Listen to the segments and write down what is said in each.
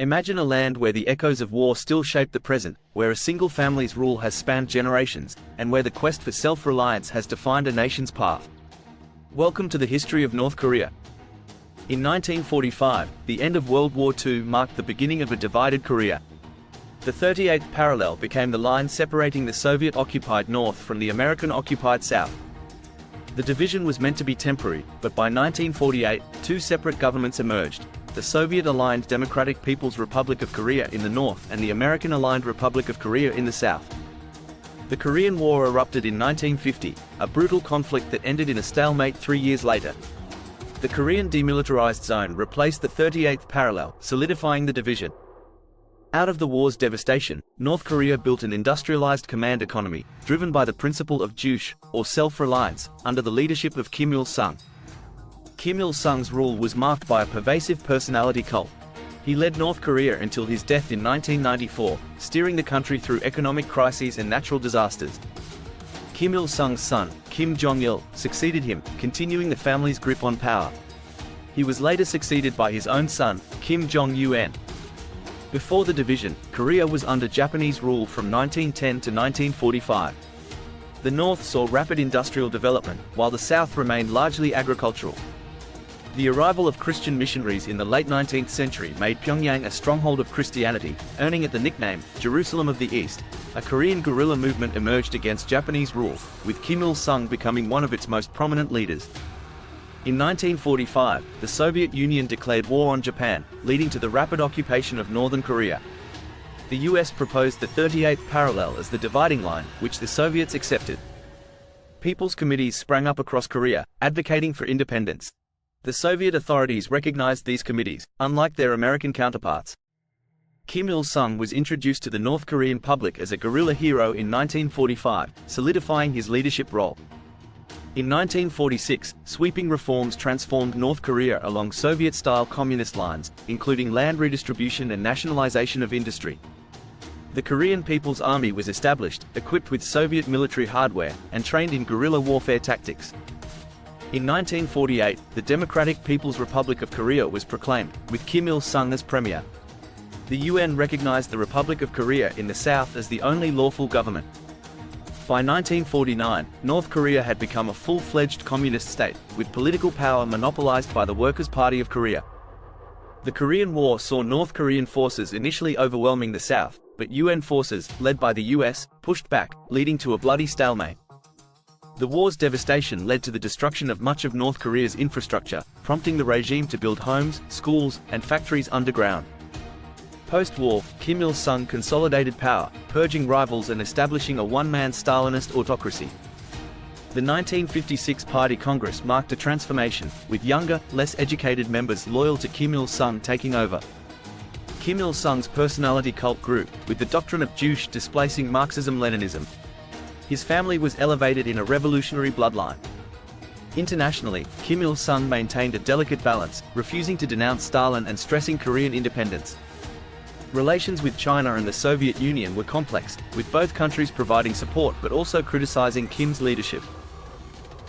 Imagine a land where the echoes of war still shape the present, where a single family's rule has spanned generations, and where the quest for self-reliance has defined a nation's path. Welcome to the history of North Korea. In 1945, the end of World War II marked the beginning of a divided Korea. The 38th parallel became the line separating the Soviet-occupied North from the American-occupied South. The division was meant to be temporary, but by 1948, two separate governments emerged: the Soviet-aligned Democratic People's Republic of Korea in the north and the American-aligned Republic of Korea in the south. The Korean War erupted in 1950, a brutal conflict that ended in a stalemate 3 years later. The Korean Demilitarized Zone replaced the 38th parallel, solidifying the division. Out of the war's devastation, North Korea built an industrialized command economy, driven by the principle of juche, or self-reliance, under the leadership of Kim Il-sung. Kim Il-sung's rule was marked by a pervasive personality cult. He led North Korea until his death in 1994, steering the country through economic crises and natural disasters. Kim Il-sung's son, Kim Jong-il, succeeded him, continuing the family's grip on power. He was later succeeded by his own son, Kim Jong-un. Before the division, Korea was under Japanese rule from 1910 to 1945. The North saw rapid industrial development, while the South remained largely agricultural. The arrival of Christian missionaries in the late 19th century made Pyongyang a stronghold of Christianity, earning it the nickname, Jerusalem of the East. A Korean guerrilla movement emerged against Japanese rule, with Kim Il-sung becoming one of its most prominent leaders. In 1945, the Soviet Union declared war on Japan, leading to the rapid occupation of northern Korea. The US proposed the 38th parallel as the dividing line, which the Soviets accepted. People's committees sprang up across Korea, advocating for independence. The Soviet authorities recognized these committees, unlike their American counterparts. Kim Il-sung was introduced to the North Korean public as a guerrilla hero in 1945, solidifying his leadership role. In 1946, sweeping reforms transformed North Korea along Soviet-style communist lines, including land redistribution and nationalization of industry. The Korean People's Army was established, equipped with Soviet military hardware, and trained in guerrilla warfare tactics. In 1948, the Democratic People's Republic of Korea was proclaimed, with Kim Il-sung as premier. The UN recognized the Republic of Korea in the South as the only lawful government. By 1949, North Korea had become a full-fledged communist state, with political power monopolized by the Workers' Party of Korea. The Korean War saw North Korean forces initially overwhelming the South, but UN forces, led by the US, pushed back, leading to a bloody stalemate. The war's devastation led to the destruction of much of North Korea's infrastructure, prompting the regime to build homes, schools, and factories underground. Post-war, Kim Il-sung consolidated power, purging rivals and establishing a one-man Stalinist autocracy. The 1956 Party Congress marked a transformation, with younger, less educated members loyal to Kim Il-sung taking over. Kim Il-sung's personality cult grew, with the doctrine of juche displacing Marxism-Leninism. His family was elevated in a revolutionary bloodline. Internationally, Kim Il-sung maintained a delicate balance, refusing to denounce Stalin and stressing Korean independence. Relations with China and the Soviet Union were complex, with both countries providing support but also criticizing Kim's leadership.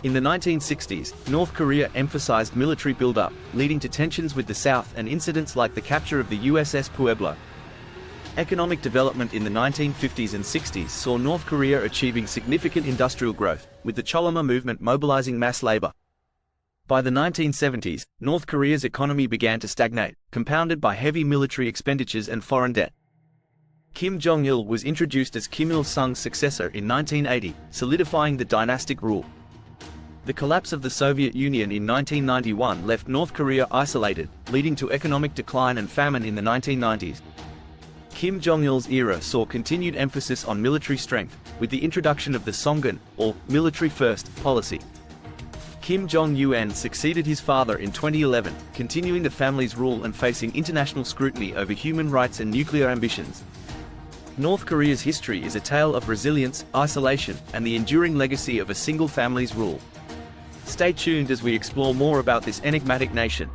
In the 1960s, North Korea emphasized military buildup, leading to tensions with the South and incidents like the capture of the USS Pueblo. Economic development in the 1950s and 60s saw North Korea achieving significant industrial growth, with the Choloma movement mobilizing mass labor. By the 1970s, North Korea's economy began to stagnate, compounded by heavy military expenditures and foreign debt. Kim Jong-il was introduced as Kim Il-sung's successor in 1980, solidifying the dynastic rule. The collapse of the Soviet Union in 1991 left North Korea isolated, leading to economic decline and famine in the 1990s. Kim Jong-il's era saw continued emphasis on military strength, with the introduction of the Songun, or military-first, policy. Kim Jong-un succeeded his father in 2011, continuing the family's rule and facing international scrutiny over human rights and nuclear ambitions. North Korea's history is a tale of resilience, isolation, and the enduring legacy of a single family's rule. Stay tuned as we explore more about this enigmatic nation.